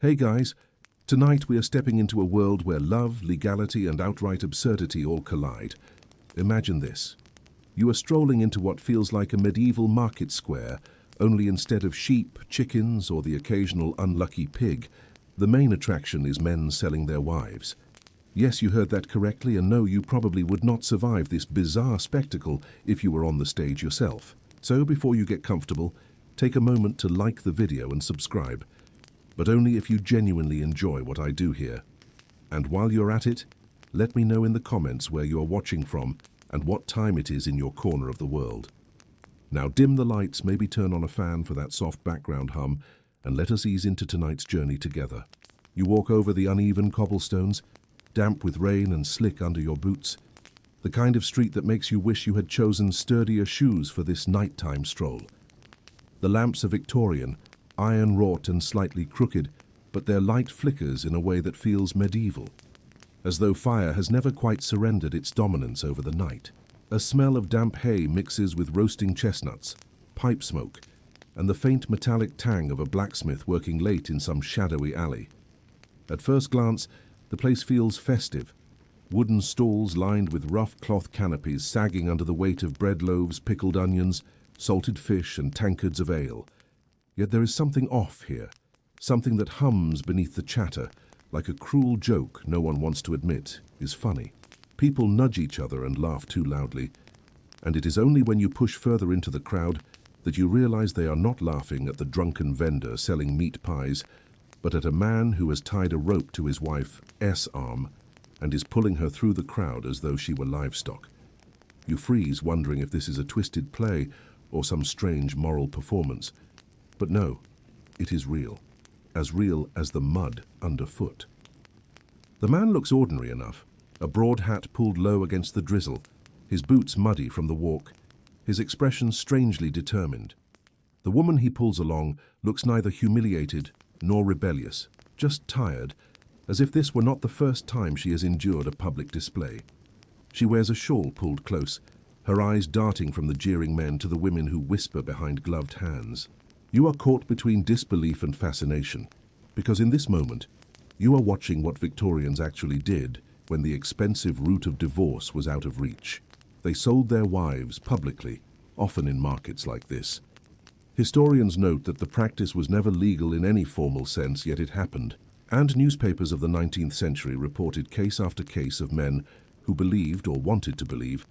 Hey guys, tonight we are stepping into a world where love, legality and outright absurdity all collide. Imagine this. You are strolling into what feels like a medieval market square, only instead of sheep, chickens or the occasional unlucky pig, the main attraction is men selling their wives. Yes, you heard that correctly, and no, you probably would not survive this bizarre spectacle if you were on the stage yourself. So before you get comfortable, take a moment to like the video and subscribe. But only if you genuinely enjoy what I do here. And while you're at it, let me know in the comments where you're watching from and what time it is in your corner of the world. Now dim the lights, maybe turn on a fan for that soft background hum, and let us ease into tonight's journey together. You walk over the uneven cobblestones, damp with rain and slick under your boots, the kind of street that makes you wish you had chosen sturdier shoes for this nighttime stroll. The lamps are Victorian, iron-wrought and slightly crooked, but their light flickers in a way that feels medieval, as though fire has never quite surrendered its dominance over the night. A smell of damp hay mixes with roasting chestnuts, pipe smoke, and the faint metallic tang of a blacksmith working late in some shadowy alley. At first glance, the place feels festive. Wooden stalls lined with rough cloth canopies sagging under the weight of bread loaves, pickled onions, salted fish and tankards of ale. Yet there is something off here, something that hums beneath the chatter, like a cruel joke no one wants to admit is funny. People nudge each other and laugh too loudly, and it is only when you push further into the crowd that you realize they are not laughing at the drunken vendor selling meat pies, but at a man who has tied a rope to his wife's arm and is pulling her through the crowd as though she were livestock. You freeze, wondering if this is a twisted play or some strange moral performance. But no, it is real as the mud underfoot. The man looks ordinary enough, a broad hat pulled low against the drizzle, his boots muddy from the walk, his expression strangely determined. The woman he pulls along looks neither humiliated nor rebellious, just tired, as if this were not the first time she has endured a public display. She wears a shawl pulled close, her eyes darting from the jeering men to the women who whisper behind gloved hands. You are caught between disbelief and fascination, because in this moment, you are watching what Victorians actually did when the expensive route of divorce was out of reach. They sold their wives publicly, often in markets like this. Historians note that the practice was never legal in any formal sense, yet it happened, and newspapers of the 19th century reported case after case of men who believed or wanted to believe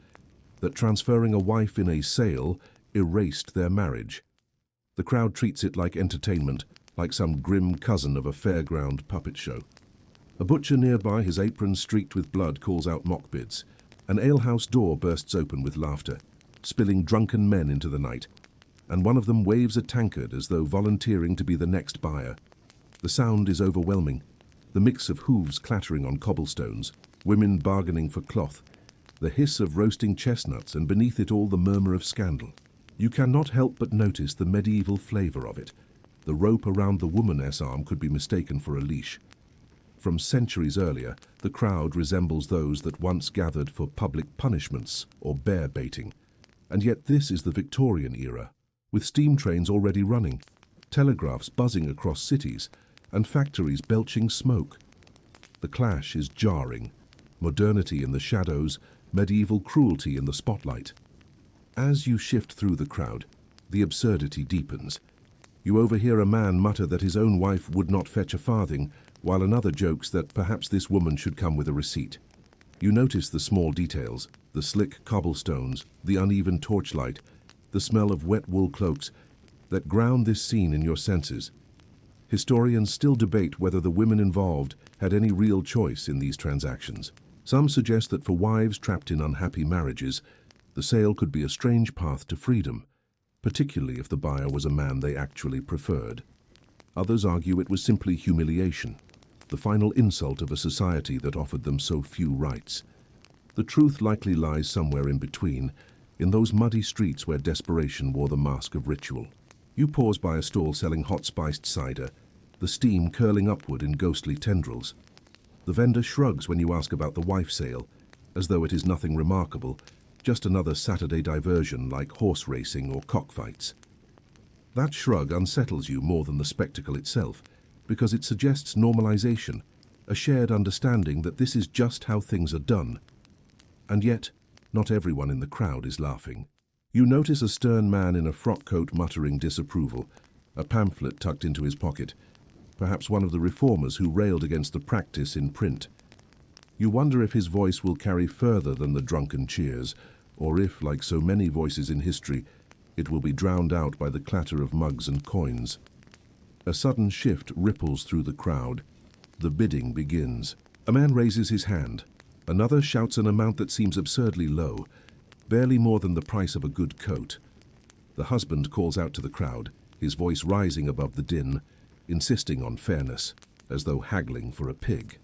that transferring a wife in a sale erased their marriage. The crowd treats it like entertainment, like some grim cousin of a fairground puppet show. A butcher nearby, his apron streaked with blood, calls out mock bids. An alehouse door bursts open with laughter, spilling drunken men into the night, and one of them waves a tankard as though volunteering to be the next buyer. The sound is overwhelming, the mix of hooves clattering on cobblestones, women bargaining for cloth, the hiss of roasting chestnuts, and beneath it all the murmur of scandal. You cannot help but notice the medieval flavor of it. The rope around the woman's arm could be mistaken for a leash. From centuries earlier, the crowd resembles those that once gathered for public punishments or bear baiting. And yet this is the Victorian era, with steam trains already running, telegraphs buzzing across cities, and factories belching smoke. The clash is jarring. Modernity in the shadows, medieval cruelty in the spotlight. As you shift through the crowd, the absurdity deepens. You overhear a man mutter that his own wife would not fetch a farthing, while another jokes that perhaps this woman should come with a receipt. You notice the small details, the slick cobblestones, the uneven torchlight, the smell of wet wool cloaks, that ground this scene in your senses. Historians still debate whether the women involved had any real choice in these transactions. Some suggest that for wives trapped in unhappy marriages, the sale could be a strange path to freedom, particularly if the buyer was a man they actually preferred. Others argue it was simply humiliation, the final insult of a society that offered them so few rights. The truth likely lies somewhere in between, in those muddy streets where desperation wore the mask of ritual. You pause by a stall selling hot spiced cider, the steam curling upward in ghostly tendrils. The vendor shrugs when you ask about the wife sale, as though it is nothing remarkable, just another Saturday diversion like horse racing or cockfights. That shrug unsettles you more than the spectacle itself, because it suggests normalization, a shared understanding that this is just how things are done. And yet, not everyone in the crowd is laughing. You notice a stern man in a frock coat muttering disapproval, a pamphlet tucked into his pocket, perhaps one of the reformers who railed against the practice in print. You wonder if his voice will carry further than the drunken cheers, or if, like so many voices in history, it will be drowned out by the clatter of mugs and coins. A sudden shift ripples through the crowd. The bidding begins. A man raises his hand. Another shouts an amount that seems absurdly low, barely more than the price of a good coat. The husband calls out to the crowd, his voice rising above the din, insisting on fairness, as though haggling for a pig.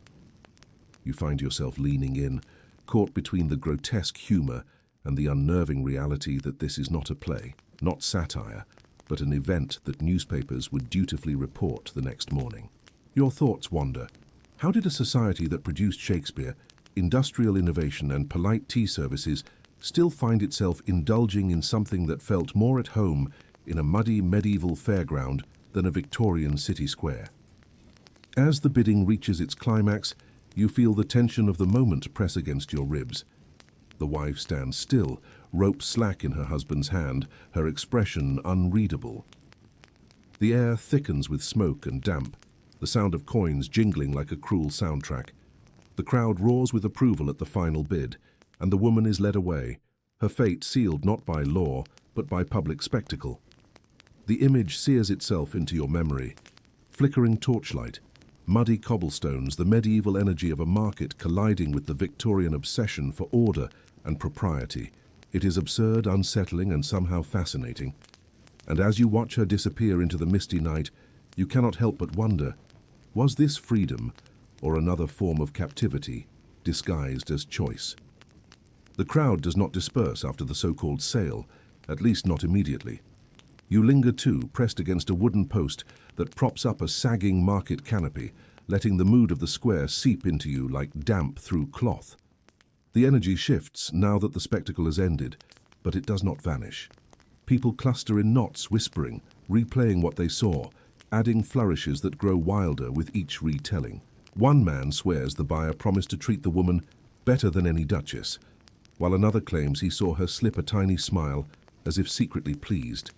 You find yourself leaning in, caught between the grotesque humor and the unnerving reality that this is not a play, not satire, but an event that newspapers would dutifully report the next morning. Your thoughts wander. How did a society that produced Shakespeare, industrial innovation and polite tea services still find itself indulging in something that felt more at home in a muddy medieval fairground than a Victorian city square? As the bidding reaches its climax, you feel the tension of the moment press against your ribs. The wife stands still, rope slack in her husband's hand, her expression unreadable. The air thickens with smoke and damp, the sound of coins jingling like a cruel soundtrack. The crowd roars with approval at the final bid, and the woman is led away, her fate sealed not by law, but by public spectacle. The image sears itself into your memory. Flickering torchlight, muddy cobblestones, the medieval energy of a market colliding with the Victorian obsession for order and propriety. It is absurd, unsettling, and somehow fascinating. And as you watch her disappear into the misty night, you cannot help but wonder, was this freedom or another form of captivity disguised as choice? The crowd does not disperse after the so-called sale, at least not immediately. You linger too, pressed against a wooden post that props up a sagging market canopy, letting the mood of the square seep into you like damp through cloth. The energy shifts now that the spectacle has ended, but it does not vanish. People cluster in knots, whispering, replaying what they saw, adding flourishes that grow wilder with each retelling. One man swears the buyer promised to treat the woman better than any duchess, while another claims he saw her slip a tiny smile as if secretly pleased.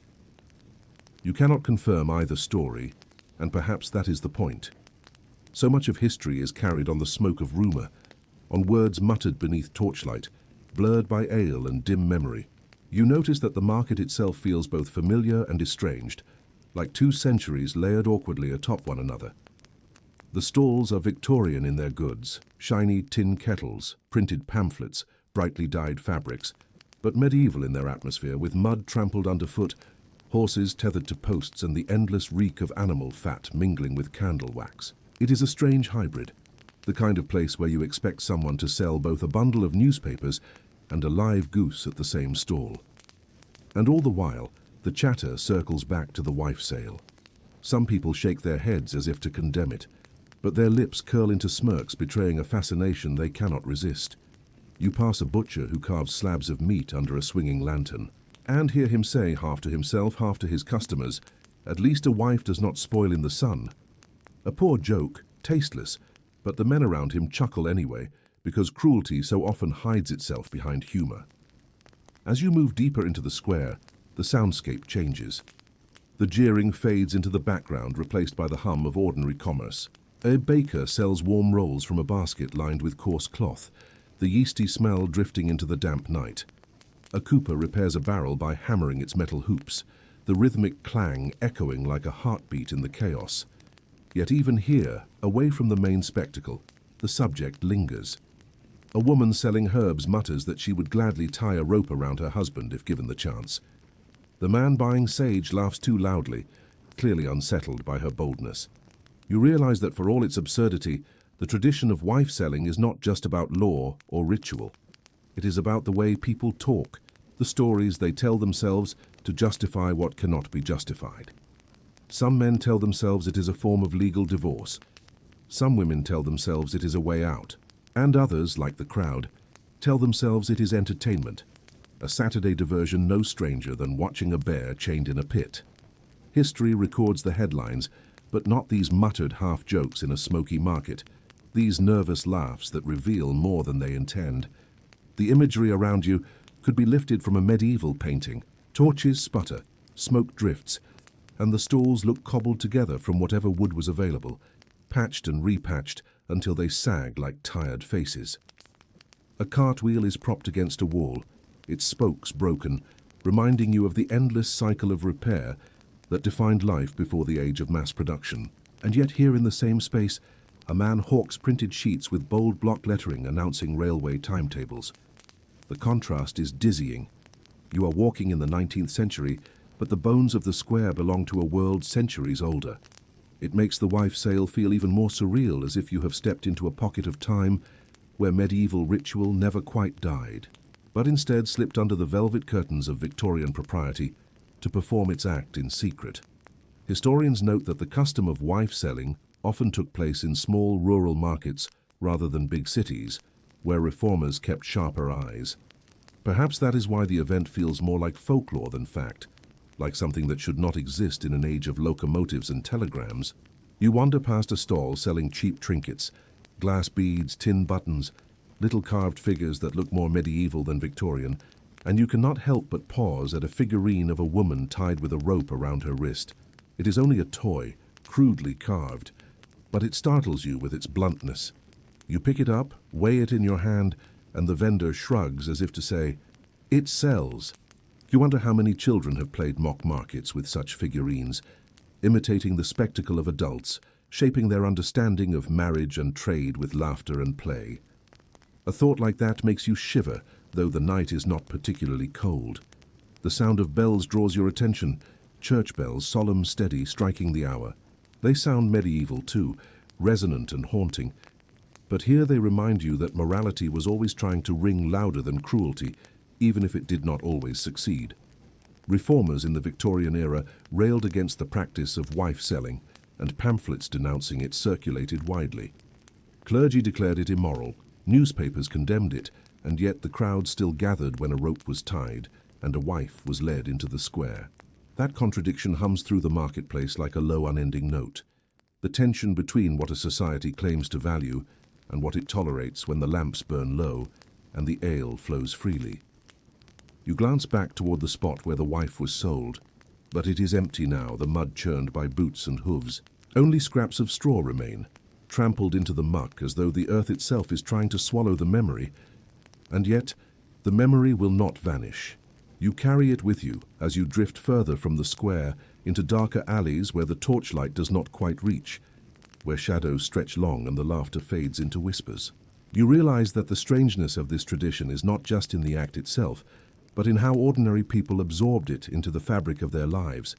You cannot confirm either story, and perhaps that is the point. So much of history is carried on the smoke of rumor, on words muttered beneath torchlight, blurred by ale and dim memory. You notice that the market itself feels both familiar and estranged, like two centuries layered awkwardly atop one another. The stalls are Victorian in their goods, shiny tin kettles, printed pamphlets, brightly dyed fabrics, but medieval in their atmosphere, with mud trampled underfoot, horses tethered to posts, and the endless reek of animal fat mingling with candle wax. It is a strange hybrid, the kind of place where you expect someone to sell both a bundle of newspapers and a live goose at the same stall. And all the while, the chatter circles back to the wife sale. Some people shake their heads as if to condemn it, but their lips curl into smirks betraying a fascination they cannot resist. You pass a butcher who carves slabs of meat under a swinging lantern, and hear him say, half to himself, half to his customers, "At least a wife does not spoil in the sun." A poor joke, tasteless, but the men around him chuckle anyway, because cruelty so often hides itself behind humor. As you move deeper into the square, the soundscape changes. The jeering fades into the background, replaced by the hum of ordinary commerce. A baker sells warm rolls from a basket lined with coarse cloth, the yeasty smell drifting into the damp night. A cooper repairs a barrel by hammering its metal hoops, the rhythmic clang echoing like a heartbeat in the chaos. Yet even here, away from the main spectacle, the subject lingers. A woman selling herbs mutters that she would gladly tie a rope around her husband if given the chance. The man buying sage laughs too loudly, clearly unsettled by her boldness. You realize that for all its absurdity, the tradition of wife selling is not just about law or ritual. It is about the way people talk, the stories they tell themselves to justify what cannot be justified. Some men tell themselves it is a form of legal divorce. Some women tell themselves it is a way out. And others, like the crowd, tell themselves it is entertainment, a Saturday diversion no stranger than watching a bear chained in a pit. History records the headlines, But not these muttered half-jokes in a smoky market, these nervous laughs that reveal more than they intend. The imagery around you could be lifted from a medieval painting. Torches sputter, smoke drifts, and the stalls look cobbled together from whatever wood was available, patched and repatched until they sag like tired faces. A cartwheel is propped against a wall, its spokes broken, reminding you of the endless cycle of repair that defined life before the age of mass production. And yet here in the same space, a man hawks printed sheets with bold block lettering announcing railway timetables. The contrast is dizzying. You are walking in the 19th century, but the bones of the square belong to a world centuries older. It makes the wife's sale feel even more surreal, as if you have stepped into a pocket of time where medieval ritual never quite died, but instead slipped under the velvet curtains of Victorian propriety to perform its act in secret. Historians note that the custom of wife selling often took place in small rural markets rather than big cities, where reformers kept sharper eyes. Perhaps that is why the event feels more like folklore than fact, like something that should not exist in an age of locomotives and telegrams. You wander past a stall selling cheap trinkets, glass beads, tin buttons, little carved figures that look more medieval than Victorian, and you cannot help but pause at a figurine of a woman tied with a rope around her wrist. It is only a toy, crudely carved, but it startles you with its bluntness. You pick it up, weigh it in your hand, and the vendor shrugs as if to say, "It sells." You wonder how many children have played mock markets with such figurines, imitating the spectacle of adults, shaping their understanding of marriage and trade with laughter and play. A thought like that makes you shiver, though the night is not particularly cold. The sound of bells draws your attention, church bells, solemn, steady, striking the hour. They sound medieval too, resonant and haunting. But here they remind you that morality was always trying to ring louder than cruelty, even if it did not always succeed. Reformers in the Victorian era railed against the practice of wife selling, and pamphlets denouncing it circulated widely. Clergy declared it immoral, newspapers condemned it, and yet the crowd still gathered when a rope was tied and a wife was led into the square. That contradiction hums through the marketplace like a low, unending note. The tension between what a society claims to value and what it tolerates when the lamps burn low and the ale flows freely. You glance back toward the spot where the wife was sold, but it is empty now, the mud churned by boots and hooves. Only scraps of straw remain, trampled into the muck as though the earth itself is trying to swallow the memory. And yet, the memory will not vanish. You carry it with you as you drift further from the square into darker alleys where the torchlight does not quite reach, where shadows stretch long and the laughter fades into whispers. You realize that the strangeness of this tradition is not just in the act itself, but in how ordinary people absorbed it into the fabric of their lives.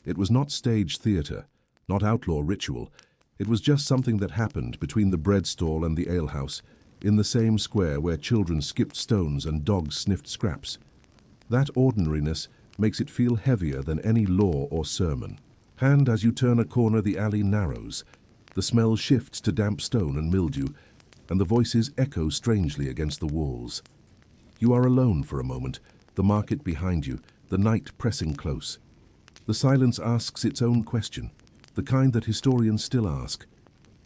It was not stage theater, not outlaw ritual. It was just something that happened between the bread stall and the alehouse, in the same square where children skipped stones and dogs sniffed scraps. That ordinariness makes it feel heavier than any law or sermon. And as you turn a corner, the alley narrows. The smell shifts to damp stone and mildew, and the voices echo strangely against the walls. You are alone for a moment, the market behind you, the night pressing close. The silence asks its own question, the kind that historians still ask.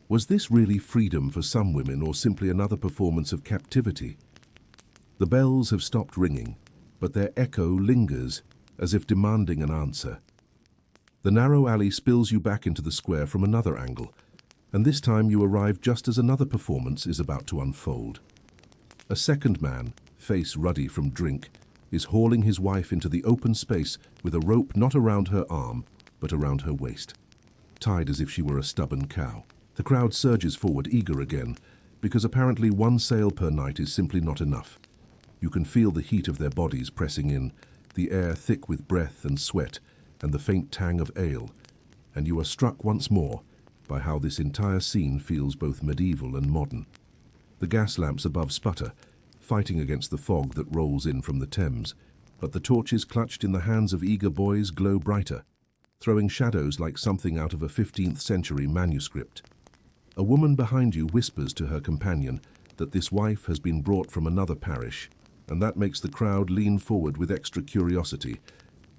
Was this really freedom for some women or simply another performance of captivity? The bells have stopped ringing, but their echo lingers, as if demanding an answer. The narrow alley spills you back into the square from another angle, and this time you arrive just as another performance is about to unfold. A second man, face ruddy from drink, is hauling his wife into the open space with a rope not around her arm, but around her waist, tied as if she were a stubborn cow. The crowd surges forward, eager again, because apparently one sale per night is simply not enough. You can feel the heat of their bodies pressing in, the air thick with breath and sweat, and the faint tang of ale, and you are struck once more by how this entire scene feels both medieval and modern. The gas lamps above sputter, fighting against the fog that rolls in from the Thames, but the torches clutched in the hands of eager boys glow brighter, throwing shadows like something out of a 15th century manuscript. A woman behind you whispers to her companion that this wife has been brought from another parish, and that makes the crowd lean forward with extra curiosity,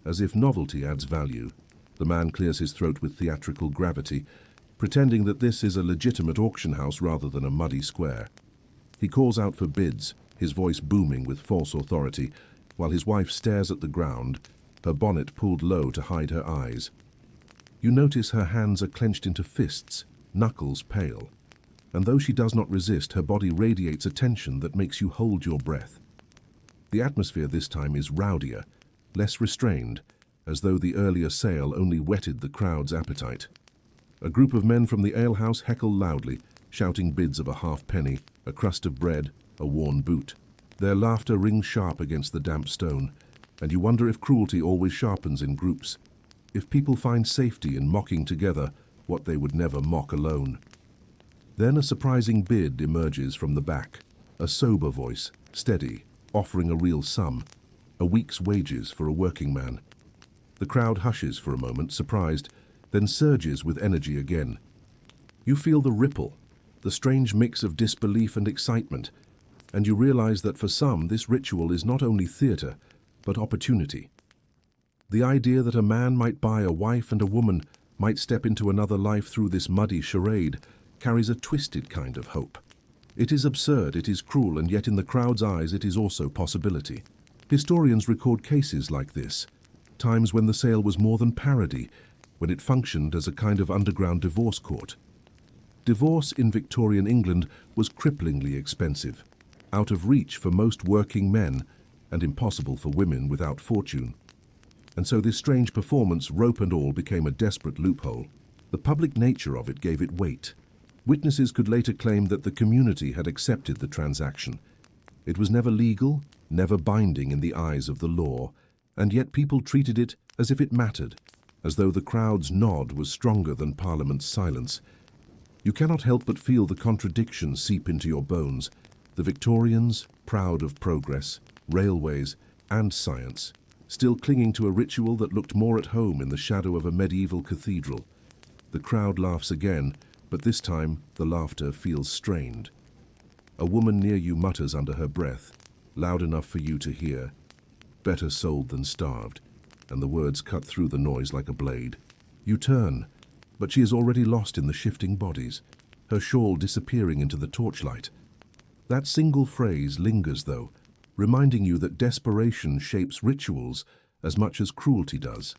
as if novelty adds value. The man clears his throat with theatrical gravity, pretending that this is a legitimate auction house rather than a muddy square. He calls out for bids, his voice booming with false authority, while his wife stares at the ground, her bonnet pulled low to hide her eyes. You notice her hands are clenched into fists, knuckles pale, and though she does not resist, her body radiates a tension that makes you hold your breath. The atmosphere this time is rowdier, less restrained, as though the earlier sale only whetted the crowd's appetite. A group of men from the alehouse heckle loudly, shouting bids of a halfpenny, a crust of bread, a worn boot. Their laughter rings sharp against the damp stone, and you wonder if cruelty always sharpens in groups, if people find safety in mocking together what they would never mock alone. Then a surprising bid emerges from the back, a sober voice, steady, offering a real sum, a week's wages for a working man. The crowd hushes for a moment, surprised, then surges with energy again. You feel the ripple, the strange mix of disbelief and excitement, and you realize that for some this ritual is not only theater, but opportunity. The idea that a man might buy a wife and a woman, might step into another life through this muddy charade, carries a twisted kind of hope. It is absurd, it is cruel, and yet in the crowd's eyes it is also possibility. Historians record cases like this, times when the sale was more than parody, when it functioned as a kind of underground divorce court. Divorce in Victorian England was cripplingly expensive, out of reach for most working men, and impossible for women without fortune. And so this strange performance, rope and all, became a desperate loophole. The public nature of it gave it weight. Witnesses could later claim that the community had accepted the transaction. It was never legal, never binding in the eyes of the law, and yet people treated it as if it mattered, as though the crowd's nod was stronger than Parliament's silence. You cannot help but feel the contradiction seep into your bones. The Victorians, proud of progress, railways, and science, still clinging to a ritual that looked more at home in the shadow of a medieval cathedral. The crowd laughs again, but this time the laughter feels strained. A woman near you mutters under her breath, loud enough for you to hear, "Better sold than starved," and the words cut through the noise like a blade. You turn, but she is already lost in the shifting bodies, her shawl disappearing into the torchlight. That single phrase lingers, though, reminding you that desperation shapes rituals as much as cruelty does.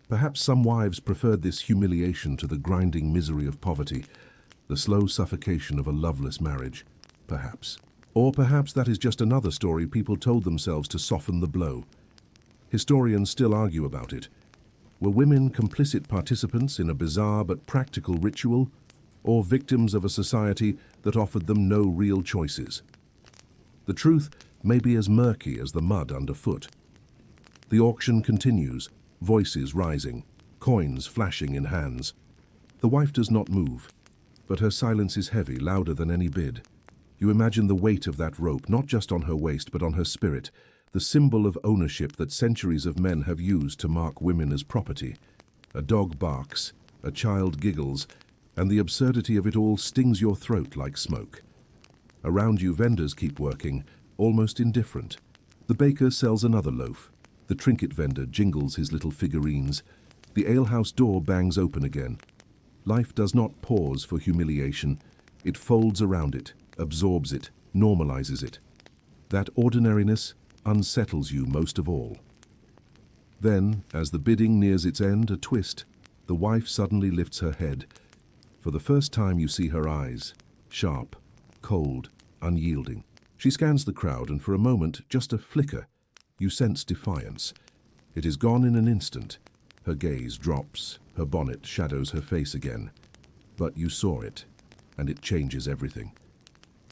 Perhaps some wives preferred this humiliation to the grinding misery of poverty, the slow suffocation of a loveless marriage, perhaps. Or perhaps that is just another story people told themselves to soften the blow. Historians still argue about it. Were women complicit participants in a bizarre but practical ritual, or victims of a society that offered them no real choices? The truth may be as murky as the mud underfoot. The auction continues, voices rising, coins flashing in hands. The wife does not move, but her silence is heavy, louder than any bid. You imagine the weight of that rope, not just on her waist, but on her spirit, the symbol of ownership that centuries of men have used to mark women as property. A dog barks, a child giggles, and the absurdity of it all stings your throat like smoke. Around you, vendors keep working, almost indifferent. The baker sells another loaf. The trinket vendor jingles his little figurines. The alehouse door bangs open again. Life does not pause for humiliation. It folds around it, absorbs it, normalizes it. That ordinariness unsettles you most of all. Then, as the bidding nears its end, a twist, the wife suddenly lifts her head. For the first time you see her eyes, sharp, cold, unyielding. She scans the crowd, and for a moment, just a flicker, you sense defiance. It is gone in an instant. Her gaze drops, her bonnet shadows her face again. But you saw it, and it changes everything.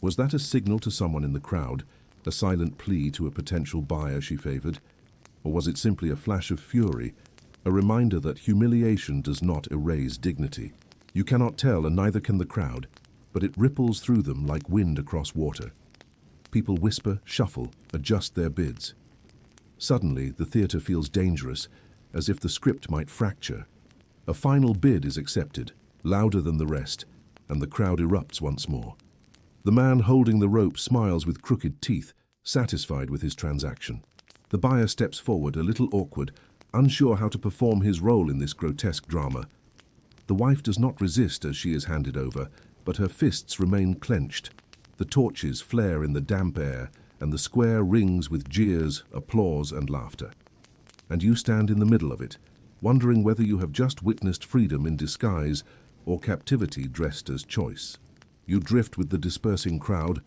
Was that a signal to someone in the crowd, a silent plea to a potential buyer she favored? Or was it simply a flash of fury, a reminder that humiliation does not erase dignity? You cannot tell, and neither can the crowd, but it ripples through them like wind across water. People whisper, shuffle, adjust their bids. Suddenly, the theatre feels dangerous, as if the script might fracture. A final bid is accepted, louder than the rest, and the crowd erupts once more. The man holding the rope smiles with crooked teeth, satisfied with his transaction. The buyer steps forward, a little awkward, unsure how to perform his role in this grotesque drama. The wife does not resist as she is handed over, but her fists remain clenched. The torches flare in the damp air, and the square rings with jeers, applause, and laughter. And you stand in the middle of it, wondering whether you have just witnessed freedom in disguise or captivity dressed as choice. You drift with the dispersing crowd,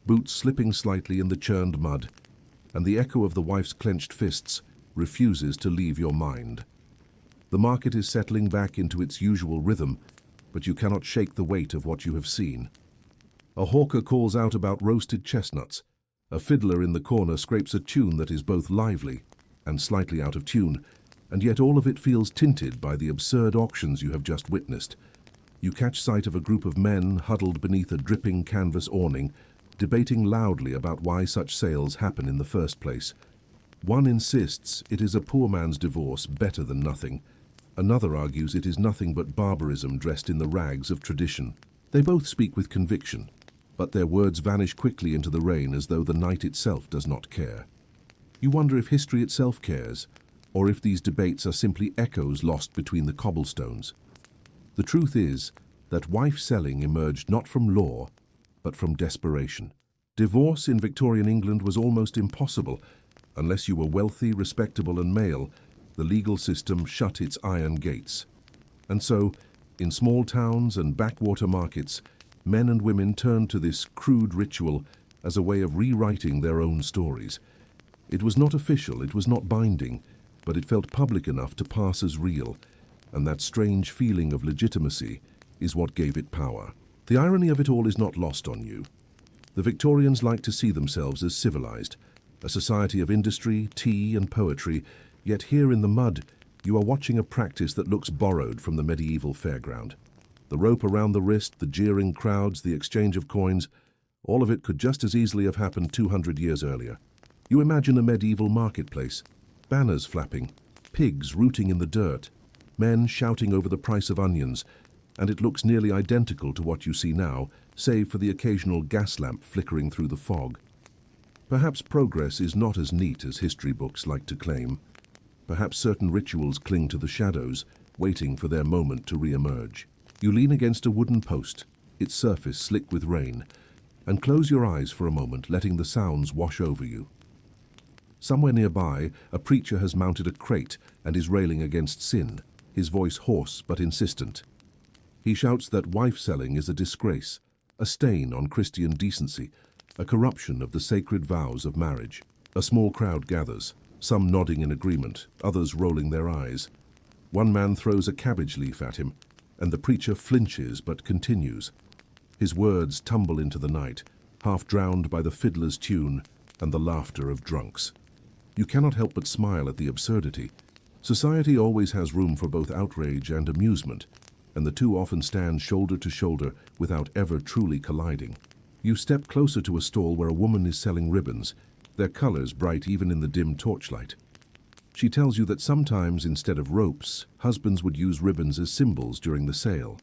boots slipping slightly in the churned mud, and the echo of the wife's clenched fists refuses to leave your mind. The market is settling back into its usual rhythm, but you cannot shake the weight of what you have seen. A hawker calls out about roasted chestnuts. A fiddler in the corner scrapes a tune that is both lively and slightly out of tune, and yet all of it feels tinted by the absurd auctions you have just witnessed. You catch sight of a group of men huddled beneath a dripping canvas awning, debating loudly about why such sales happen in the first place. One insists it is a poor man's divorce better than nothing. Another argues it is nothing but barbarism dressed in the rags of tradition. They both speak with conviction, but their words vanish quickly into the rain as though the night itself does not care. You wonder if history itself cares, or if these debates are simply echoes lost between the cobblestones. The truth is that wife-selling emerged not from law, but from desperation. Divorce in Victorian England was almost impossible. Unless you were wealthy, respectable, and male, the legal system shut its iron gates. And so, in small towns and backwater markets, men and women turned to this crude ritual as a way of rewriting their own stories. It was not official, it was not binding, but it felt public enough to pass as real, and that strange feeling of legitimacy is what gave it power. The irony of it all is not lost on you. The Victorians liked to see themselves as civilized, a society of industry, tea, and poetry, yet here in the mud, you are watching a practice that looks borrowed from the medieval fairground. The rope around the wrist, the jeering crowds, the exchange of coins, all of it could just as easily have happened 200 years earlier. You imagine a medieval marketplace, banners flapping, pigs rooting in the dirt, men shouting over the price of onions, and it looks nearly identical to what you see now, save for the occasional gas lamp flickering through the fog. Perhaps progress is not as neat as history books like to claim. Perhaps certain rituals cling to the shadows, waiting for their moment to re-emerge. You lean against a wooden post, its surface slick with rain, and close your eyes for a moment, letting the sounds wash over you. Somewhere nearby, a preacher has mounted a crate and is railing against sin, his voice hoarse but insistent. He shouts that wife-selling is a disgrace, a stain on Christian decency, a corruption of the sacred vows of marriage. A small crowd gathers, some nodding in agreement, others rolling their eyes. One man throws a cabbage leaf at him, and the preacher flinches but continues. His words tumble into the night, half drowned by the fiddler's tune and the laughter of drunks. You cannot help but smile at the absurdity. Society always has room for both outrage and amusement, and the two often stand shoulder to shoulder without ever truly colliding. You step closer to a stall where a woman is selling ribbons, their colors bright even in the dim torchlight. She tells you that sometimes, instead of ropes, husbands would use ribbons as symbols during the sale.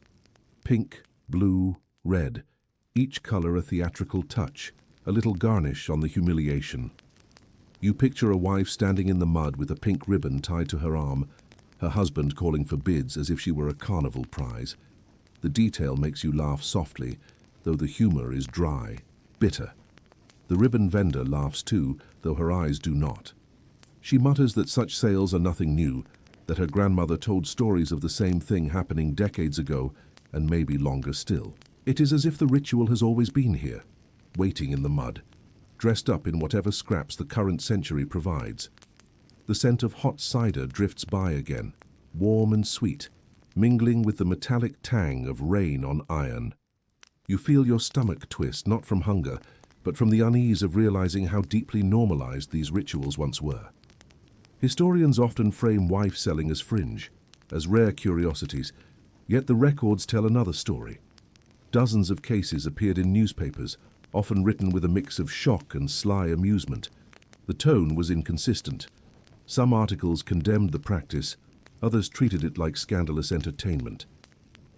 Pink, blue, red, each color a theatrical touch, a little garnish on the humiliation. You picture a wife standing in the mud with a pink ribbon tied to her arm, her husband calling for bids as if she were a carnival prize. The detail makes you laugh softly, though the humor is dry, bitter. The ribbon vendor laughs too, though her eyes do not. She mutters that such sales are nothing new, that her grandmother told stories of the same thing happening decades ago, and maybe longer still. It is as if the ritual has always been here, waiting in the mud, dressed up in whatever scraps the current century provides. The scent of hot cider drifts by again, warm and sweet, mingling with the metallic tang of rain on iron. You feel your stomach twist, not from hunger, but from the unease of realizing how deeply normalized these rituals once were. Historians often frame wife-selling as fringe, as rare curiosities, yet the records tell another story. Dozens of cases appeared in newspapers, often written with a mix of shock and sly amusement. The tone was inconsistent. Some articles condemned the practice, others treated it like scandalous entertainment.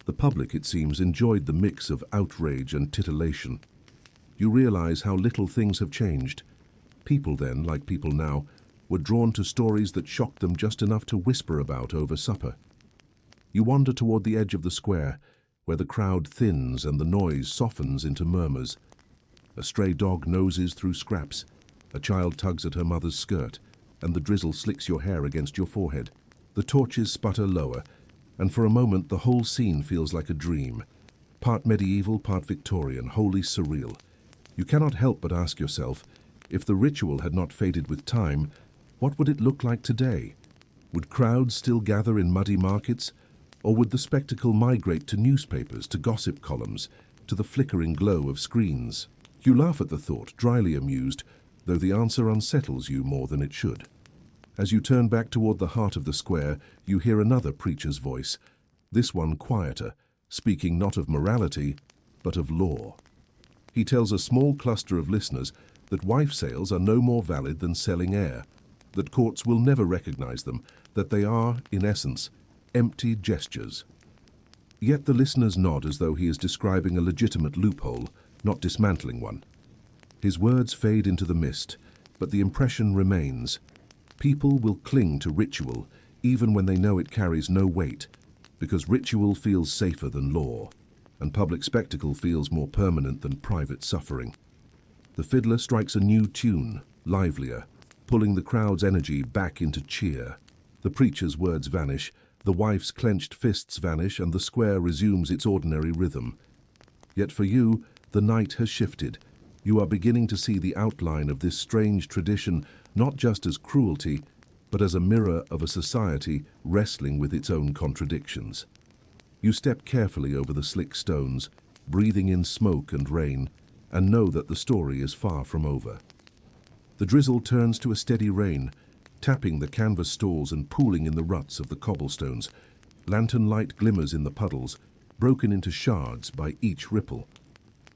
The public, it seems, enjoyed the mix of outrage and titillation. You realize how little things have changed. People then, like people now, were drawn to stories that shocked them just enough to whisper about over supper. You wander toward the edge of the square, where the crowd thins and the noise softens into murmurs. A stray dog noses through scraps, a child tugs at her mother's skirt, and the drizzle slicks your hair against your forehead. The torches sputter lower, and for a moment the whole scene feels like a dream. Part medieval, part Victorian, wholly surreal. You cannot help but ask yourself, if the ritual had not faded with time, what would it look like today? Would crowds still gather in muddy markets? Or would the spectacle migrate to newspapers, to gossip columns, to the flickering glow of screens? You laugh at the thought, dryly amused, though the answer unsettles you more than it should. As you turn back toward the heart of the square, you hear another preacher's voice, this one quieter, speaking not of morality, but of law. He tells a small cluster of listeners that wife sales are no more valid than selling air, that courts will never recognize them, that they are, in essence, empty gestures. Yet the listeners nod as though he is describing a legitimate loophole, not dismantling one. His words fade into the mist, but the impression remains. People will cling to ritual, even when they know it carries no weight, because ritual feels safer than law, and public spectacle feels more permanent than private suffering. The fiddler strikes a new tune, livelier, pulling the crowd's energy back into cheer. The preacher's words vanish, the wife's clenched fists vanish, and the square resumes its ordinary rhythm. Yet for you, the night has shifted. You are beginning to see the outline of this strange tradition not just as cruelty, but as a mirror of a society wrestling with its own contradictions. You step carefully over the slick stones, breathing in smoke and rain, and know that the story is far from over. The drizzle turns to a steady rain, tapping the canvas stalls and pooling in the ruts of the cobblestones. Lantern light glimmers in the puddles, broken into shards by each ripple.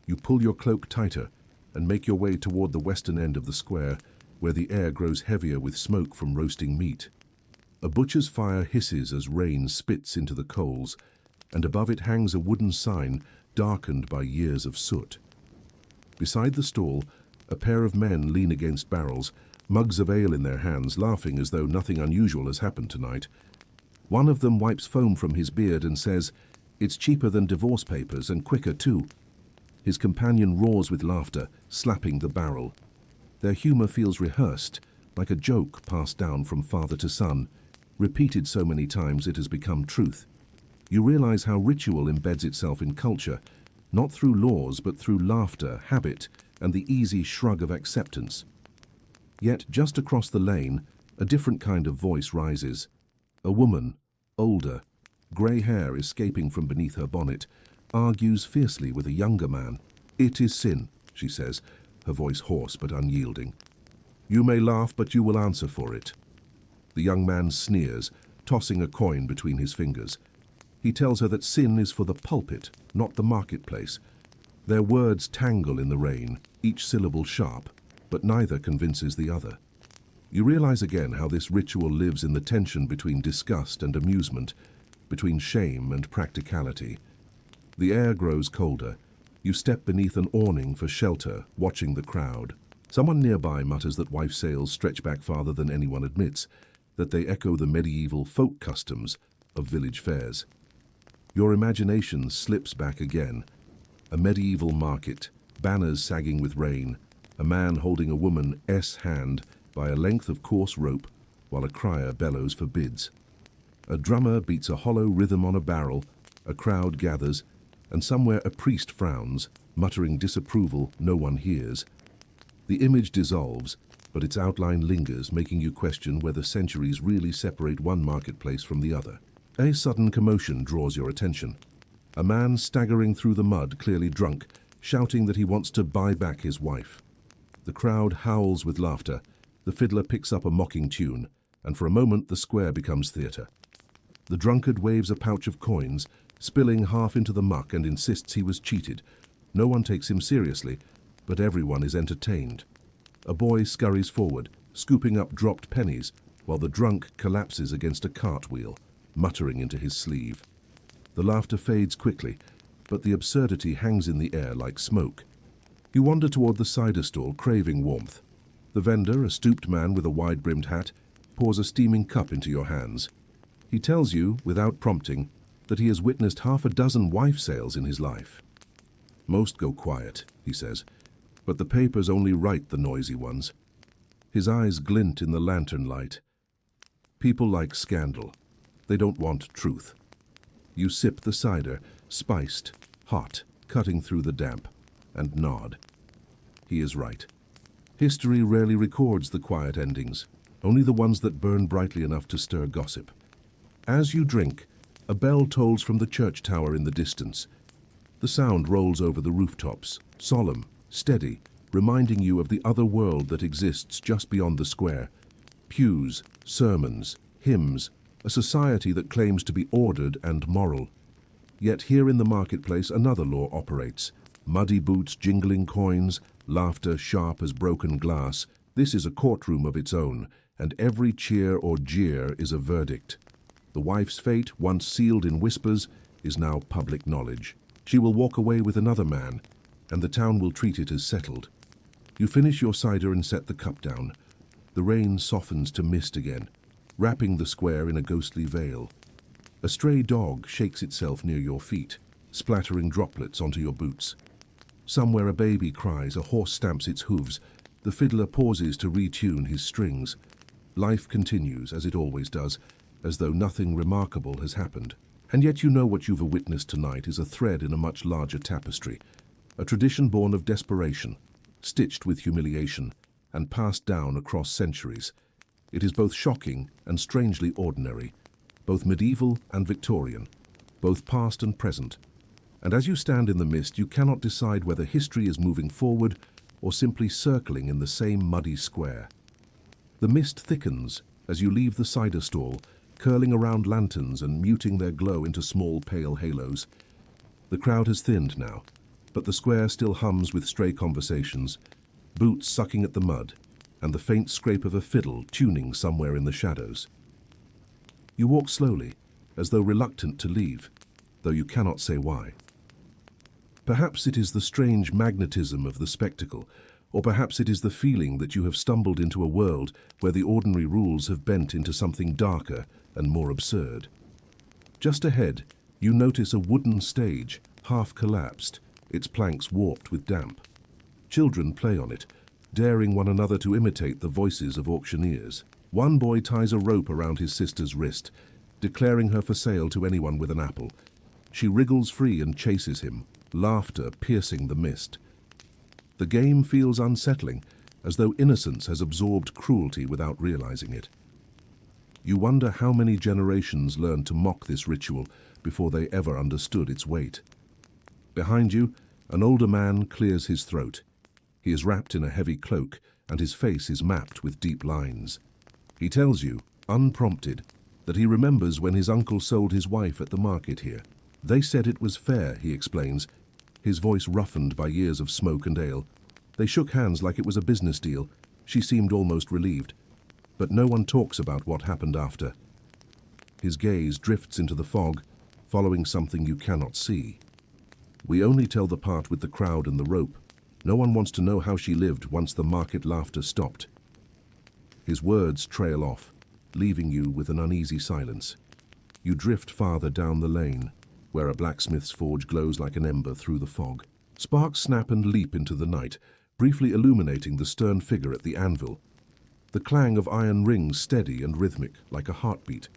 You pull your cloak tighter and make your way toward the western end of the square, where the air grows heavier with smoke from roasting meat. A butcher's fire hisses as rain spits into the coals, and above it hangs a wooden sign darkened by years of soot. Beside the stall, a pair of men lean against barrels, mugs of ale in their hands, laughing as though nothing unusual has happened tonight. One of them wipes foam from his beard and says, "It's cheaper than divorce papers, and quicker too." His companion roars with laughter, slapping the barrel. Their humor feels rehearsed, like a joke passed down from father to son, repeated so many times it has become truth. You realize how ritual embeds itself in culture, not through laws but through laughter, habit, and the easy shrug of acceptance. Yet just across the lane, a different kind of voice rises. A woman, older, grey hair escaping from beneath her bonnet, argues fiercely with a younger man. "It is sin," she says, her voice hoarse but unyielding. "You may laugh, but you will answer for it." The young man sneers, tossing a coin between his fingers. He tells her that sin is for the pulpit, not the marketplace. Their words tangle in the rain, each syllable sharp, but neither convinces the other. You realize again how this ritual lives in the tension between disgust and amusement, between shame and practicality. The air grows colder. You step beneath an awning for shelter, watching the crowd. Someone nearby mutters that wife sales stretch back farther than anyone admits, that they echo the medieval folk customs of village fairs. Your imagination slips back again. A medieval market, banners sagging with rain, a man holding a woman's hand by a length of coarse rope, while a crier bellows for bids. A drummer beats a hollow rhythm on a barrel, a crowd gathers, and somewhere a priest frowns, muttering disapproval no one hears. The image dissolves, but its outline lingers, making you question whether centuries really separate one marketplace from the other. A sudden commotion draws your attention. A man staggering through the mud, clearly drunk, shouting that he wants to buy back his wife. The crowd howls with laughter. The fiddler picks up a mocking tune, and for a moment the square becomes theatre. The drunkard waves a pouch of coins, spilling half into the muck, and insists he was cheated. No one takes him seriously, but everyone is entertained. A boy scurries forward, scooping up dropped pennies, while the drunk collapses against a cartwheel, muttering into his sleeve. The laughter fades quickly, but the absurdity hangs in the air like smoke. You wander toward the cider stall, craving warmth. The vendor, a stooped man with a wide-brimmed hat, pours a steaming cup into your hands. He tells you, without prompting, that he has witnessed half a dozen wife sales in his life. Most go quiet, he says, but the papers only write the noisy ones. His eyes glint in the lantern light. People like scandal. They don't want truth. You sip the cider, spiced, hot, cutting through the damp, and nod. He is right. History rarely records the quiet endings, only the ones that burn brightly enough to stir gossip. As you drink, a bell tolls from the church tower in the distance. The sound rolls over the rooftops, solemn, steady, reminding you of the other world that exists just beyond the square. Pews, sermons, hymns, a society that claims to be ordered and moral. Yet here in the marketplace another law operates. Muddy boots, jingling coins, laughter sharp as broken glass. This is a courtroom of its own, and every cheer or jeer is a verdict. The wife's fate, once sealed in whispers, is now public knowledge. She will walk away with another man, and the town will treat it as settled. You finish your cider and set the cup down. The rain softens to mist again, wrapping the square in a ghostly veil. A stray dog shakes itself near your feet, splattering droplets onto your boots. Somewhere a baby cries, a horse stamps its hooves. The fiddler pauses to retune his strings. Life continues, as it always does, as though nothing remarkable has happened. And yet you know what you've witnessed tonight is a thread in a much larger tapestry, a tradition born of desperation, stitched with humiliation, and passed down across centuries. It is both shocking and strangely ordinary, both medieval and Victorian, both past and present. And as you stand in the mist, you cannot decide whether history is moving forward or simply circling in the same muddy square. The mist thickens as you leave the cider stall, curling around lanterns and muting their glow into small pale halos. The crowd has thinned now, but the square still hums with stray conversations, boots sucking at the mud, and the faint scrape of a fiddle tuning somewhere in the shadows. You walk slowly, as though reluctant to leave, though you cannot say why. Perhaps it is the strange magnetism of the spectacle, or perhaps it is the feeling that you have stumbled into a world where the ordinary rules have bent into something darker and more absurd. Just ahead, you notice a wooden stage, half collapsed, its planks warped with damp. Children play on it, daring one another to imitate the voices of auctioneers. One boy ties a rope around his sister's wrist, declaring her for sale to anyone with an apple. She wriggles free and chases him, laughter piercing the mist. The game feels unsettling, as though innocence has absorbed cruelty without realizing it. You wonder how many generations learned to mock this ritual before they ever understood its weight. Behind you, an older man clears his throat. He is wrapped in a heavy cloak, and his face is mapped with deep lines. He tells you, unprompted, that he remembers when his uncle sold his wife at the market here. They said it was fair, he explains, his voice roughened by years of smoke and ale. They shook hands like it was a business deal. She seemed almost relieved. But no one talks about what happened after. His gaze drifts into the fog, following something you cannot see. We only tell the part with the crowd and the rope. No one wants to know how she lived once the market laughter stopped. His words trail off, leaving you with an uneasy silence. You drift farther down the lane, where a blacksmith's forge glows like an ember through the fog. Sparks snap and leap into the night, briefly illuminating the stern figure at the anvil. The clang of iron rings steady and rhythmic, like a heartbeat.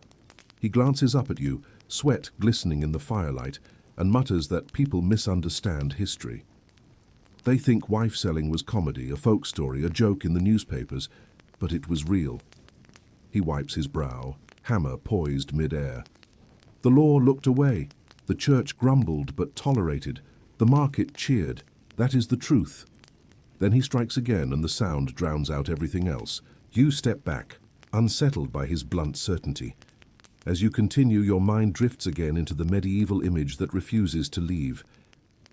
He glances up at you, sweat glistening in the firelight, and mutters that people misunderstand history. They think wife-selling was comedy, a folk story, a joke in the newspapers, but it was real. He wipes his brow, hammer poised mid-air. The law looked away. The church grumbled but tolerated. The market cheered. That is the truth. Then he strikes again, and the sound drowns out everything else. You step back, unsettled by his blunt certainty. As you continue, your mind drifts again into the medieval image that refuses to leave.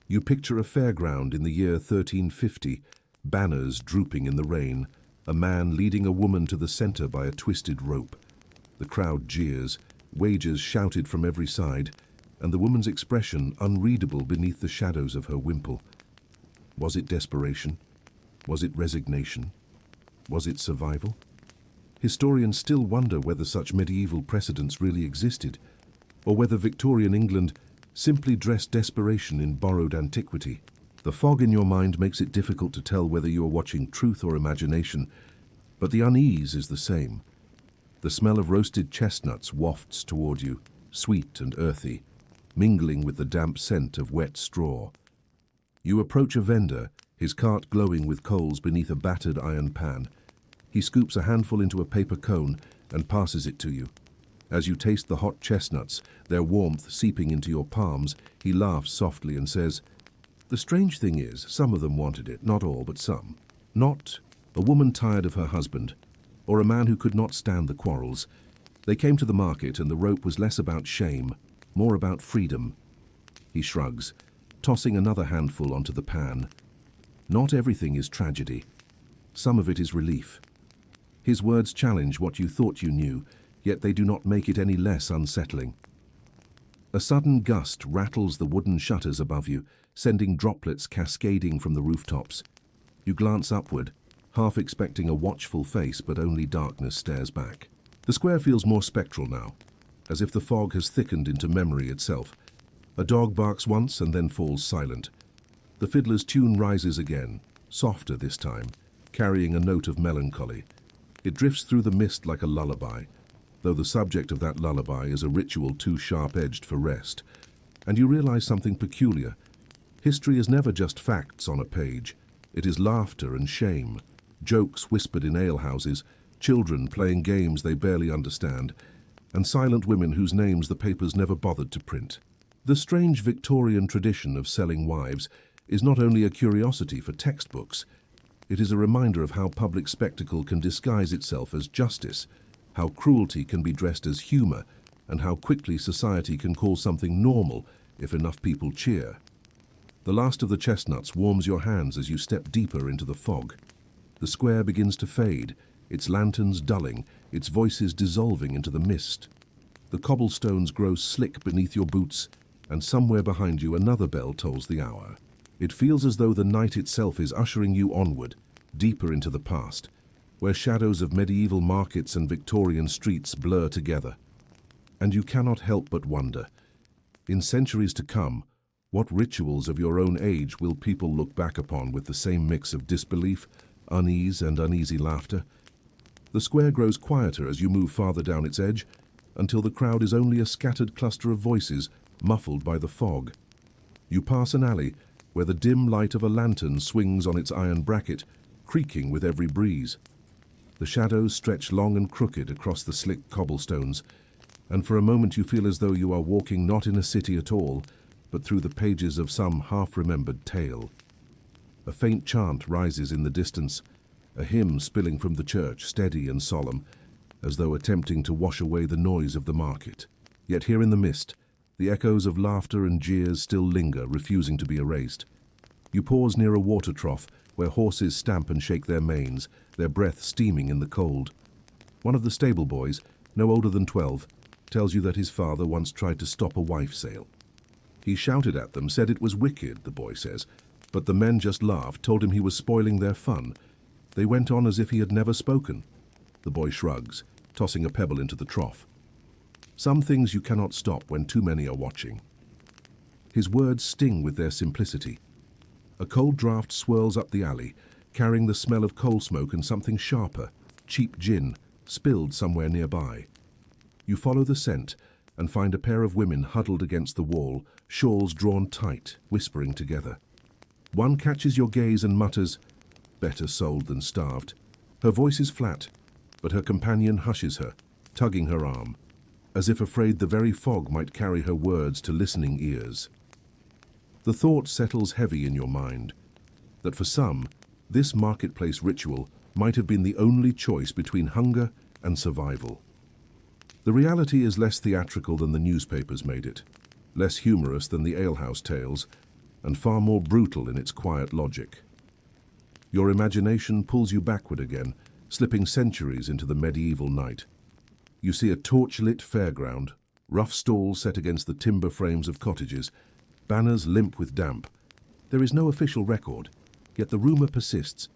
You picture a fairground in the year 1350, banners drooping in the rain, a man leading a woman to the center by a twisted rope. The crowd jeers, wagers shouted from every side, and the woman's expression unreadable beneath the shadows of her wimple. Was it desperation? Was it resignation? Was it survival? Historians still wonder whether such medieval precedents really existed, or whether Victorian England simply dressed desperation in borrowed antiquity. The fog in your mind makes it difficult to tell whether you are watching truth or imagination, but the unease is the same. The smell of roasted chestnuts wafts toward you, sweet and earthy, mingling with the damp scent of wet straw. You approach a vendor, his cart glowing with coals beneath a battered iron pan. He scoops a handful into a paper cone and passes it to you. As you taste the hot chestnuts, their warmth seeping into your palms, he laughs softly and says, "The strange thing is, some of them wanted it, not all, but some. Not a woman tired of her husband, or a man who could not stand the quarrels. They came to the market, and the rope was less about shame, more about freedom." He shrugs, tossing another handful onto the pan. "Not everything is tragedy. Some of it is relief." His words challenge what you thought you knew, yet they do not make it any less unsettling. A sudden gust rattles the wooden shutters above you, sending droplets cascading from the rooftops. You glance upward, half expecting a watchful face, but only darkness stares back. The square feels more spectral now, as if the fog has thickened into memory itself. A dog barks once and then falls silent. The fiddler's tune rises again, softer this time, carrying a note of melancholy. It drifts through the mist like a lullaby, though the subject of that lullaby is a ritual too sharp-edged for rest. And you realize something peculiar. History is never just facts on a page. It is laughter and shame, jokes whispered in alehouses, children playing games they barely understand, and silent women whose names the papers never bothered to print. The strange Victorian tradition of selling wives is not only a curiosity for textbooks, it is a reminder of how public spectacle can disguise itself as justice, how cruelty can be dressed as humor, and how quickly society can call something normal if enough people cheer. The last of the chestnuts warms your hands as you step deeper into the fog. The square begins to fade, its lanterns dulling, its voices dissolving into the mist. The cobblestones grow slick beneath your boots, and somewhere behind you another bell tolls the hour. It feels as though the night itself is ushering you onward, deeper into the past, where shadows of medieval markets and Victorian streets blur together. And you cannot help but wonder, in centuries to come, what rituals of your own age will people look back upon with the same mix of disbelief, unease, and uneasy laughter? The square grows quieter as you move farther down its edge, until the crowd is only a scattered cluster of voices, muffled by the fog. You pass an alley where the dim light of a lantern swings on its iron bracket, creaking with every breeze. The shadows stretch long and crooked across the slick cobblestones, and for a moment you feel as though you are walking not in a city at all, but through the pages of some half-remembered tale. A faint chant rises in the distance, a hymn spilling from the church, steady and solemn, as though attempting to wash away the noise of the market. Yet here in the mist, the echoes of laughter and jeers still linger, refusing to be erased. You pause near a water trough where horses stamp and shake their manes, their breath steaming in the cold. One of the stable boys, no older than 12, tells you that his father once tried to stop a wife sale. He shouted at them, said it was wicked, the boy says, but the men just laughed, told him he was spoiling their fun. They went on as if he had never spoken. The boy shrugs, tossing a pebble into the trough. Some things you cannot stop when too many are watching. His words sting with their simplicity. A cold draft swirls up the alley, carrying the smell of coal smoke and something sharper, cheap gin, spilled somewhere nearby. You follow the scent and find a pair of women huddled against the wall, shawls drawn tight, whispering together. One catches your gaze and mutters, "Better sold than starved." Her voice is flat, but her companion hushes her, tugging her arm, as if afraid the very fog might carry her words to listening ears. The thought settles heavy in your mind, that for some, this marketplace ritual might have been the only choice between hunger and survival. The reality is less theatrical than the newspapers made it, less humorous than the alehouse tales, and far more brutal in its quiet logic. Your imagination pulls you backward again, slipping centuries into the medieval night. You see a torch-lit fairground, rough stalls set against the timber frames of cottages, banners limp with damp. There is no official record, yet the rumor persists.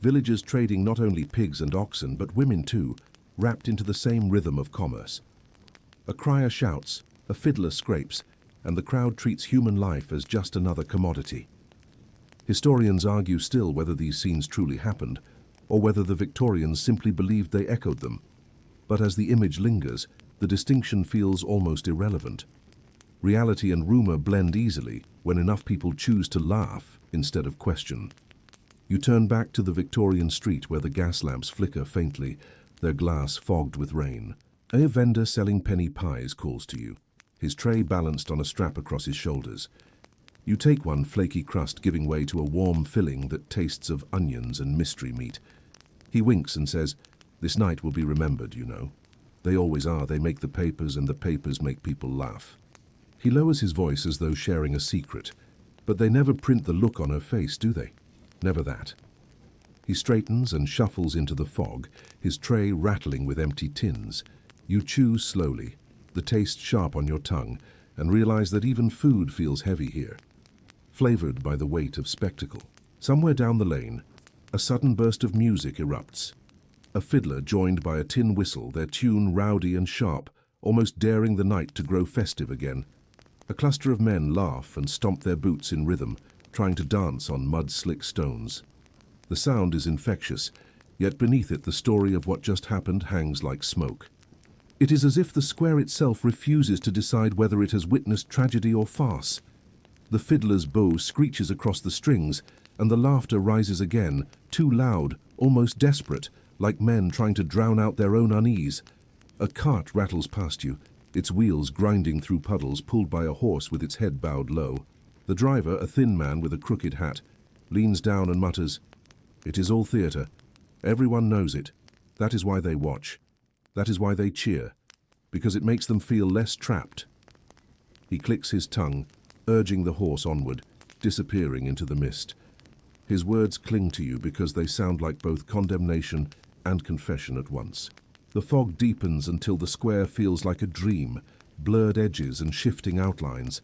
Villagers trading not only pigs and oxen, but women too, wrapped into the same rhythm of commerce. A crier shouts, a fiddler scrapes, and the crowd treats human life as just another commodity. Historians argue still whether these scenes truly happened, or whether the Victorians simply believed they echoed them. But as the image lingers, the distinction feels almost irrelevant. Reality and rumor blend easily when enough people choose to laugh instead of question. You turn back to the Victorian street where the gas lamps flicker faintly, their glass fogged with rain. A vendor selling penny pies calls to you, his tray balanced on a strap across his shoulders. You take one, flaky crust giving way to a warm filling that tastes of onions and mystery meat. He winks and says, "This night will be remembered, you know. They always are. They make the papers, and the papers make people laugh." He lowers his voice as though sharing a secret, but they never print the look on her face, do they? Never that. He straightens and shuffles into the fog, his tray rattling with empty tins. You chew slowly, the taste sharp on your tongue, and realize that even food feels heavy here, flavored by the weight of spectacle. Somewhere down the lane, a sudden burst of music erupts. A fiddler joined by a tin whistle, their tune rowdy and sharp, almost daring the night to grow festive again. A cluster of men laugh and stomp their boots in rhythm, trying to dance on mud-slick stones. The sound is infectious, yet beneath it the story of what just happened hangs like smoke. It is as if the square itself refuses to decide whether it has witnessed tragedy or farce. The fiddler's bow screeches across the strings, and the laughter rises again, too loud, almost desperate, like men trying to drown out their own unease. A cart rattles past you, its wheels grinding through puddles, pulled by a horse with its head bowed low. The driver, a thin man with a crooked hat, leans down and mutters, "It is all theatre. Everyone knows it. That is why they watch. That is why they cheer, because it makes them feel less trapped." He clicks his tongue, urging the horse onward, disappearing into the mist. His words cling to you because they sound like both condemnation and confession at once. The fog deepens until the square feels like a dream, blurred edges and shifting outlines.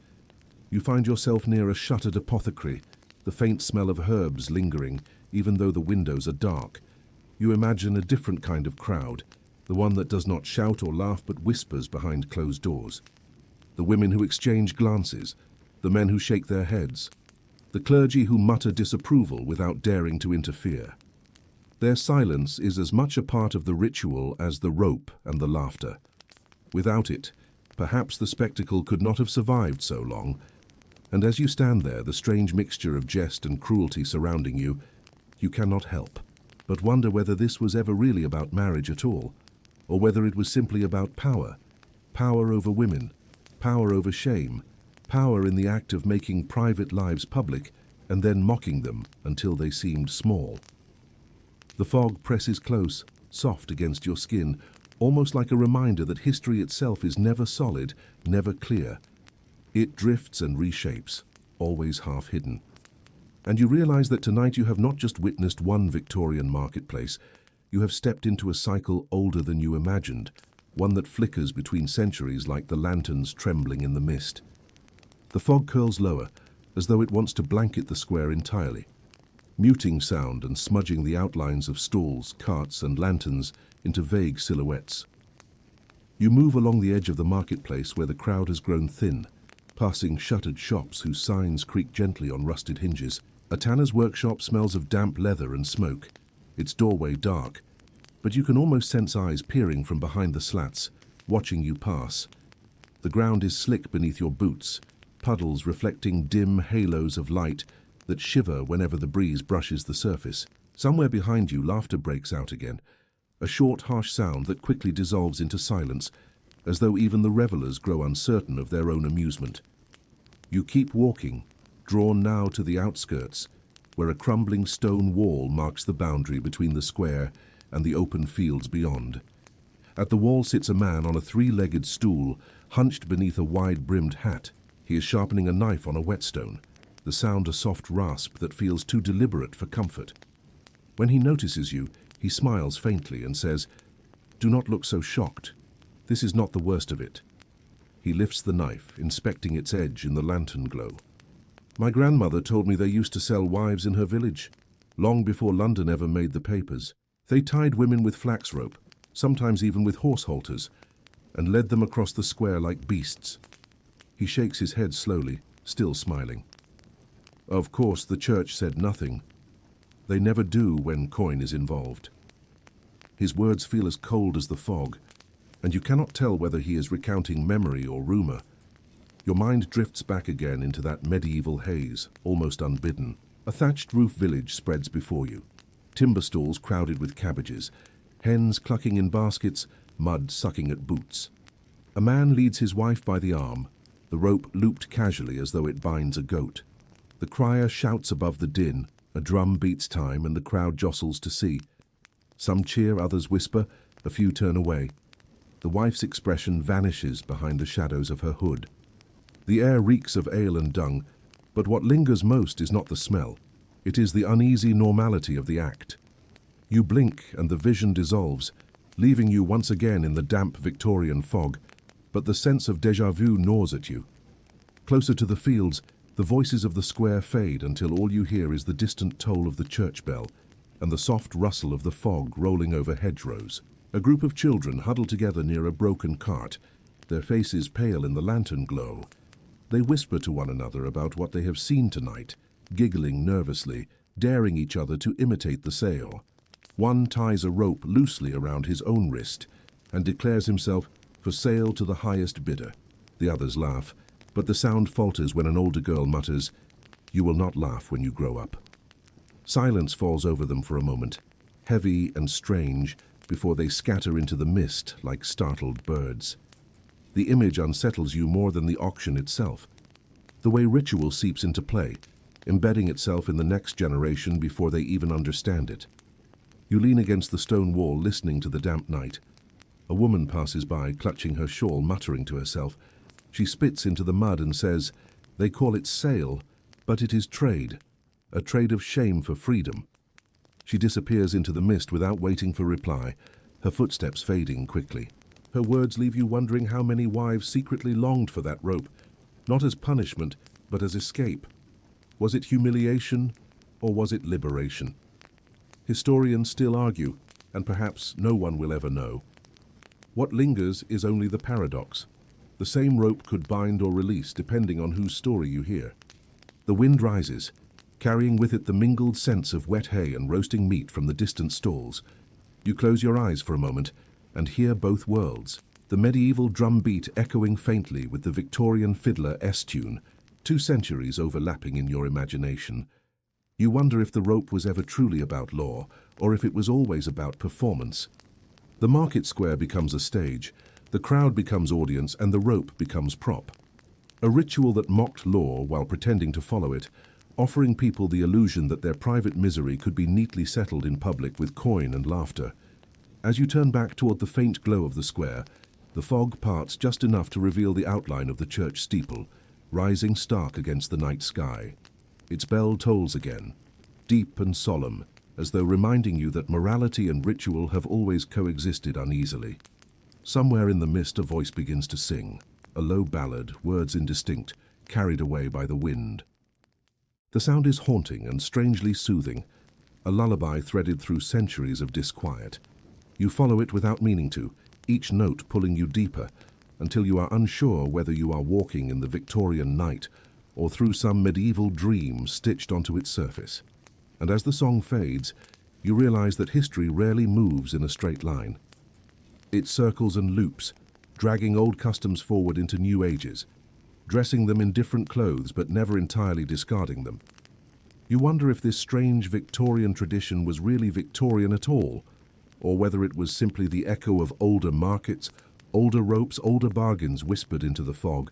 You find yourself near a shuttered apothecary, the faint smell of herbs lingering, even though the windows are dark. You imagine a different kind of crowd, the one that does not shout or laugh but whispers behind closed doors. The women who exchange glances, the men who shake their heads, the clergy who mutter disapproval without daring to interfere. Their silence is as much a part of the ritual as the rope and the laughter. Without it, perhaps the spectacle could not have survived so long. And as you stand there, the strange mixture of jest and cruelty surrounding you, you cannot help but wonder whether this was ever really about marriage at all, or whether it was simply about power. Power over women, power over shame, power in the act of making private lives public and then mocking them until they seemed small. The fog presses close, soft against your skin, almost like a reminder that history itself is never solid, never clear. It drifts and reshapes, always half hidden. And you realize that tonight you have not just witnessed one Victorian marketplace, you have stepped into a cycle older than you imagined, one that flickers between centuries like the lanterns trembling in the mist. The fog curls lower, as though it wants to blanket the square entirely, muting sound and smudging the outlines of stalls, carts and lanterns into vague silhouettes. You move along the edge of the marketplace where the crowd has grown thin, passing shuttered shops whose signs creak gently on rusted hinges. A tanner's workshop smells of damp leather and smoke, its doorway dark, but you can almost sense eyes peering from behind the slats, watching you pass. The ground is slick beneath your boots, puddles reflecting dim halos of light that shiver whenever the breeze brushes the surface. Somewhere behind you, laughter breaks out again, a short, harsh sound that quickly dissolves into silence, as though even the revelers grow uncertain of their own amusement. You keep walking, drawn now to the outskirts, where a crumbling stone wall marks the boundary between the square and the open fields beyond. At the wall sits a man on a three-legged stool, hunched beneath a wide-brimmed hat. He is sharpening a knife on a whetstone, the sound a soft rasp that feels too deliberate for comfort. When he notices you, he smiles faintly and says, "Do not look so shocked. This is not the worst of it." He lifts the knife, inspecting its edge in the lantern glow. "My grandmother told me they used to sell wives in her village. long before London ever made the papers. They tied women with flax rope, sometimes even with horse halters, and led them across the square like beasts. He shakes his head slowly, still smiling. Of course, the church said nothing. They never do when coin is involved. His words feel as cold as the fog, and you cannot tell whether he is recounting memory or rumor. Your mind drifts back again into that medieval haze, almost unbidden. A thatched roof village spreads before you. Timber stalls crowded with cabbages, hens clucking in baskets, mud sucking at boots. A man leads his wife by the arm, the rope looped casually as though it binds a goat. The crier shouts above the din, a drum beats time and the crowd jostles to see. Some cheer, others whisper, a few turn away. The wife's expression vanishes behind the shadows of her hood. The air reeks of ale and dung, but what lingers most is not the smell. It is the uneasy normality of the act. You blink and the vision dissolves, leaving you once again in the damp Victorian fog, but the sense of déjà vu gnaws at you. Closer to the fields, the voices of the square fade until all you hear is the distant toll of the church bell and the soft rustle of the fog rolling over hedgerows. A group of children huddle together near a broken cart, their faces pale in the lantern glow. They whisper to one another about what they have seen tonight, giggling nervously, daring each other to imitate the sale. One ties a rope loosely around his own wrist and declares himself for sale to the highest bidder. The others laugh, but the sound falters when an older girl mutters, "You will not laugh when you grow up." Silence falls over them for a moment, heavy and strange, before they scatter into the mist like startled birds. The image unsettles you more than the auction itself. The way ritual seeps into play, embedding itself in the next generation before they even understand it. You lean against the stone wall, listening to the damp night. A woman passes by, clutching her shawl, muttering to herself. She spits into the mud and says, "They call it sale, but it is trade, a trade of shame for freedom." She disappears into the mist without waiting for reply, her footsteps fading quickly. Her words leave you wondering how many wives secretly longed for that rope, not as punishment, but as escape. Was it humiliation, or was it liberation? Historians still argue, and perhaps no one will ever know. What lingers is only the paradox. The same rope could bind or release, depending on whose story you hear. The wind rises, carrying with it the mingled scents of wet hay and roasting meat from the distant stalls. You close your eyes for a moment and hear both worlds, the medieval drum beat echoing faintly with the Victorian fiddler S-tune, 2 centuries overlapping in your imagination. You wonder if the rope was ever truly about law, or if it was always about performance. The market square becomes a stage, the crowd becomes audience, and the rope becomes prop. A ritual that mocked law while pretending to follow it, offering people the illusion that their private misery could be neatly settled in public with coin and laughter. As you turn back toward the faint glow of the square, the fog parts just enough to reveal the outline of the church steeple, rising stark against the night sky. Its bell tolls again, deep and solemn, as though reminding you that morality and ritual have always coexisted uneasily. Somewhere in the mist a voice begins to sing, a low ballad, words indistinct, carried away by the wind. The sound is haunting and strangely soothing, a lullaby threaded through centuries of disquiet. You follow it without meaning to, each note pulling you deeper, until you are unsure whether you are walking in the Victorian night or through some medieval dream stitched onto its surface. And as the song fades, you realize that history rarely moves in a straight line. It circles and loops, dragging old customs forward into new ages, dressing them in different clothes but never entirely discarding them. You wonder if this strange Victorian tradition was really Victorian at all, or whether it was simply the echo of older markets, older ropes, older bargains whispered into the fog.